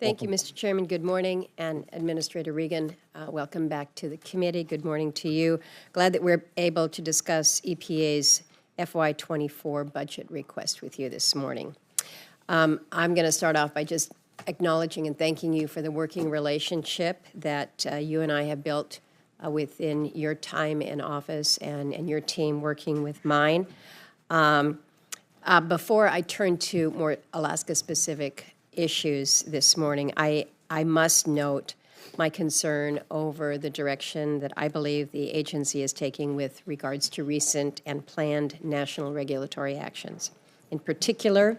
Thank you, Mr. Chairman. Good morning, and Administrator Regan, welcome back to the committee. Good morning to you. Glad that we're able to discuss EPA's FY24 budget request with you this morning. I'm going to start off by just acknowledging and thanking you for the working relationship that you and I have built within your time in office and your team working with mine. Before I turn to more Alaska-specific issues this morning, I must note my concern over the direction that I believe the agency is taking with regards to recent and planned national regulatory actions. In particular,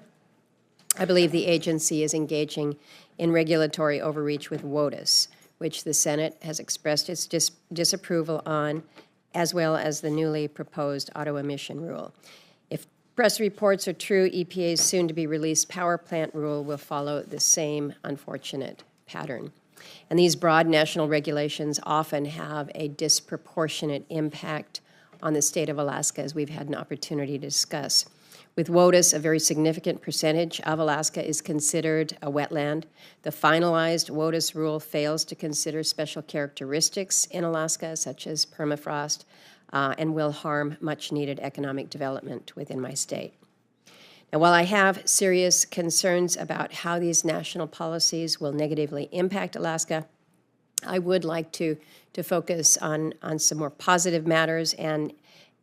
I believe the agency is engaging in regulatory overreach with WOTUS, which the Senate has expressed its disapproval on, as well as the newly proposed auto emission rule. If press reports are true, EPA's soon-to-be-released power plant rule will follow the same unfortunate pattern. And these broad national regulations often have a disproportionate impact on the state of Alaska, as we've had an opportunity to discuss. With WOTUS, a very significant percentage of Alaska is considered a wetland. The finalized WOTUS rule fails to consider special characteristics in Alaska, such as permafrost, and will harm much-needed economic development within my state. Now, while I have serious concerns about how these national policies will negatively impact Alaska, I would like to focus on some more positive matters. And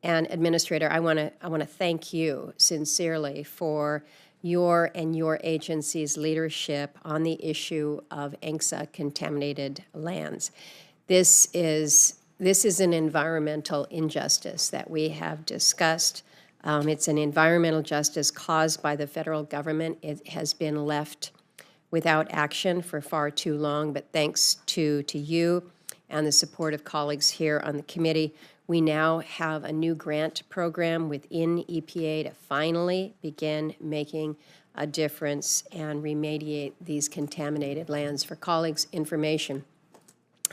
Administrator, I want to thank you sincerely for your and your agency's leadership on the issue of ANCSA contaminated lands. This is an environmental injustice that we have discussed. It's an environmental justice caused by the federal government. It has been left without action for far too long, but thanks to you and the support of colleagues here on the committee, we now have a new grant program within EPA to finally begin making a difference and remediate these contaminated lands. For colleagues' information,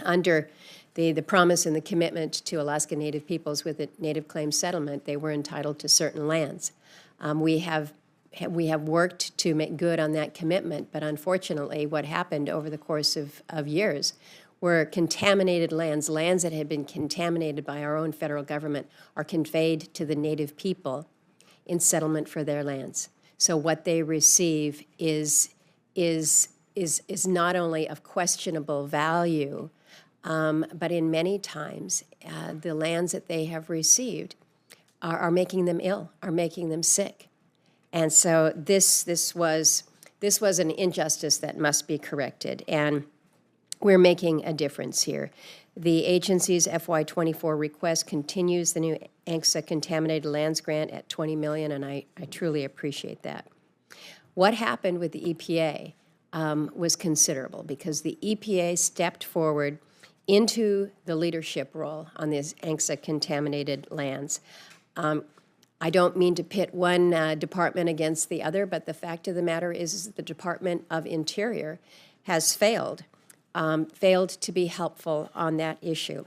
under the promise and the commitment to Alaska Native peoples with a Native Claims settlement, they were entitled to certain lands. We have worked to make good on that commitment, but unfortunately what happened over the course of years were contaminated lands that had been contaminated by our own federal government, are conveyed to the Native people in settlement for their lands. So what they receive is not only of questionable value, but in many times, the lands that they have received are making them ill, are making them sick. And so this was an injustice that must be corrected, and we're making a difference here. The agency's FY24 request continues the new ANCSA contaminated lands grant at $20 million, and I truly appreciate that. What happened with the EPA was considerable, because the EPA stepped forward into the leadership role on these ANCSA contaminated lands. I don't mean to pit one department against the other, but the fact of the matter is the Department of Interior has failed to be helpful on that issue.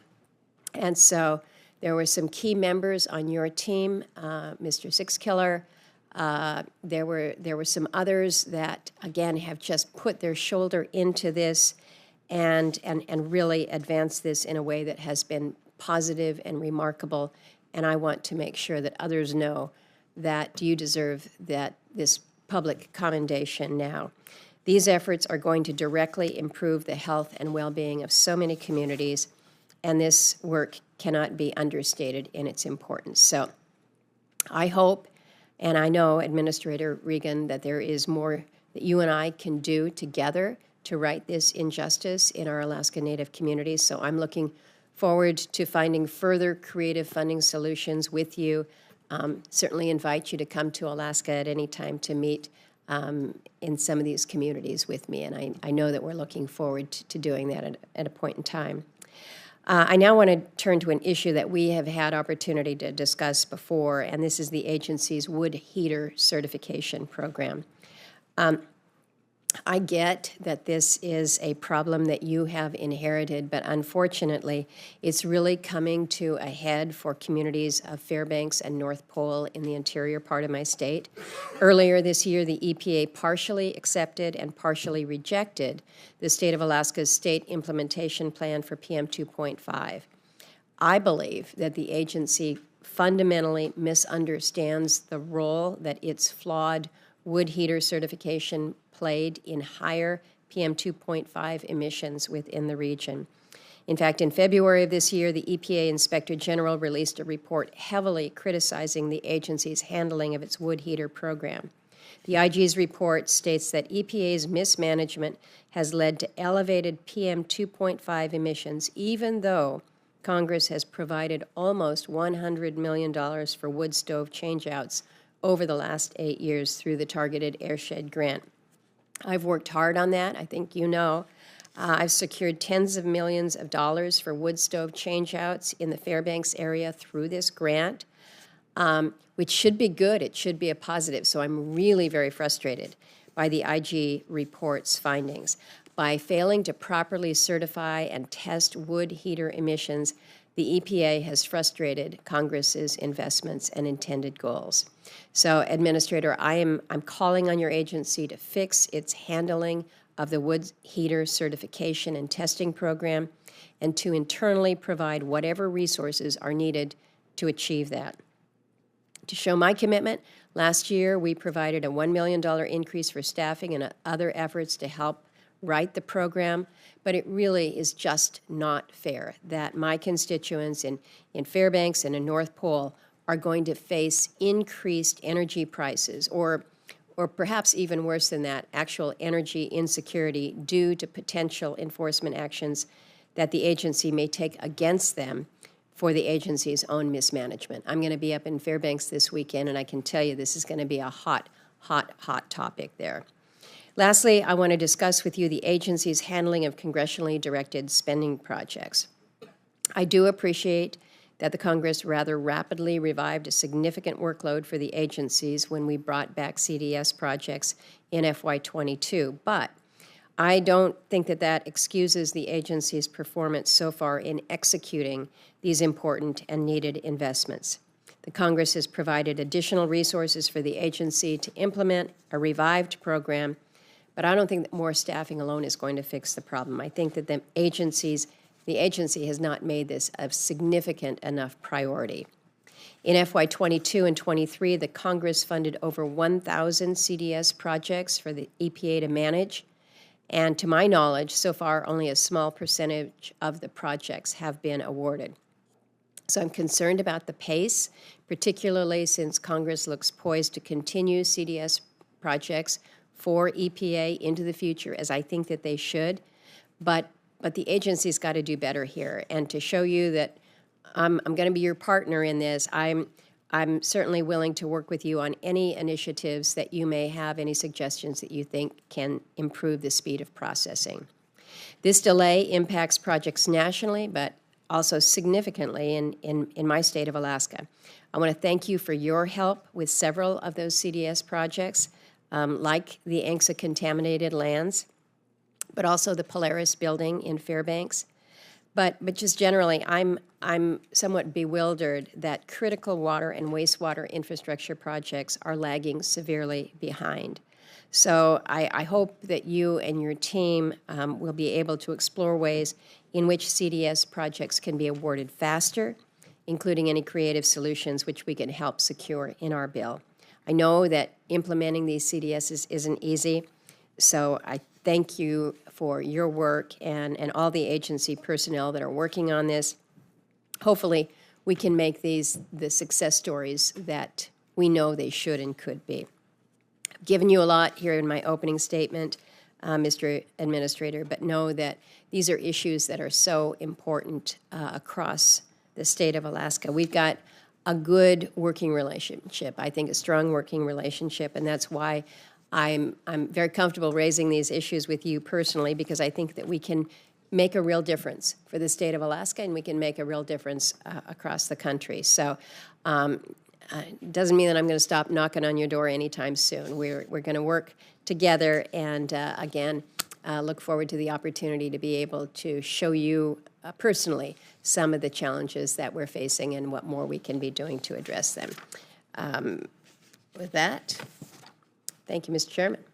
And so there were some key members on your team, Mr. Sixkiller. There were some others that, again, have just put their shoulder into this and really advanced this in a way that has been positive and remarkable. And I want to make sure that others know that you deserve this public commendation now. These efforts are going to directly improve the health and well-being of so many communities, and this work cannot be understated in its importance. So I hope, and I know, Administrator Regan, that there is more that you and I can do together to right this injustice in our Alaska Native communities. So I'm looking forward to finding further creative funding solutions with you. Certainly invite you to come to Alaska at any time to meet in some of these communities with me, and I know that we're looking forward to doing that at a point in time. I now want to turn to an issue that we have had opportunity to discuss before, and this is the agency's wood heater certification program. I get that this is a problem that you have inherited, but unfortunately, it's really coming to a head for communities of Fairbanks and North Pole in the interior part of my state. Earlier this year, the EPA partially accepted and partially rejected the state of Alaska's state implementation plan for PM 2.5. I believe that the agency fundamentally misunderstands the role that its flawed wood heater certification played in higher PM 2.5 emissions within the region. In fact, in February of this year, the EPA Inspector General released a report heavily criticizing the agency's handling of its wood heater program. The IG's report states that EPA's mismanagement has led to elevated PM 2.5 emissions, even though Congress has provided almost $100 million for wood stove changeouts over the last 8 years through the Targeted Airshed Grant. I've worked hard on that, I think you know. I've secured tens of millions of dollars for wood stove changeouts in the Fairbanks area through this grant, which should be good. It should be a positive. So I'm really very frustrated by the IG report's findings. By failing to properly certify and test wood heater emissions, the EPA has frustrated Congress's investments and intended goals. So, Administrator, I'm calling on your agency to fix its handling of the wood heater certification and testing program and to internally provide whatever resources are needed to achieve that. To show my commitment, last year we provided a $1 million increase for staffing and other efforts to help write the program, but it really is just not fair that my constituents in Fairbanks and in North Pole are going to face increased energy prices or perhaps even worse than that, actual energy insecurity due to potential enforcement actions that the agency may take against them for the agency's own mismanagement. I'm going to be up in Fairbanks this weekend, and I can tell you this is going to be a hot topic there. Lastly, I want to discuss with you the agency's handling of congressionally directed spending projects. I do appreciate that the Congress rather rapidly revived a significant workload for the agencies when we brought back CDS projects in FY22, but I don't think that excuses the agency's performance so far in executing these important and needed investments. The Congress has provided additional resources for the agency to implement a revived program, but I don't think that more staffing alone is going to fix the problem. I think that the agency has not made this a significant enough priority. In FY22 and 23, the Congress funded over 1,000 CDS projects for the EPA to manage, and to my knowledge, so far only a small percentage of the projects have been awarded. So I'm concerned about the pace, particularly since Congress looks poised to continue CDS projects for EPA into the future, as I think that they should, but the agency's got to do better here. And to show you that I'm going to be your partner in this, I'm certainly willing to work with you on any initiatives that you may have, any suggestions that you think can improve the speed of processing. This delay impacts projects nationally, but also significantly in my state of Alaska. I want to thank you for your help with several of those CDS projects, like the ANCSA contaminated lands, but also the Polaris building in Fairbanks. But just generally, I'm somewhat bewildered that critical water and wastewater infrastructure projects are lagging severely behind. So I hope that you and your team will be able to explore ways in which CDS projects can be awarded faster, including any creative solutions which we can help secure in our bill. I know that implementing these CDSs isn't easy, so I thank you for your work and all the agency personnel that are working on this. Hopefully, we can make these the success stories that we know they should and could be. I've given you a lot here in my opening statement, Mr. Administrator, but know that these are issues that are so important across the state of Alaska. We've got a good working relationship, I think a strong working relationship, and that's why I'm very comfortable raising these issues with you personally, because I think that we can make a real difference for the state of Alaska, and we can make a real difference across the country. So doesn't mean that I'm going to stop knocking on your door anytime soon. We're going to work together, and again, look forward to the opportunity to be able to show you personally some of the challenges that we're facing and what more we can be doing to address them. With that, thank you, Mr. Chairman.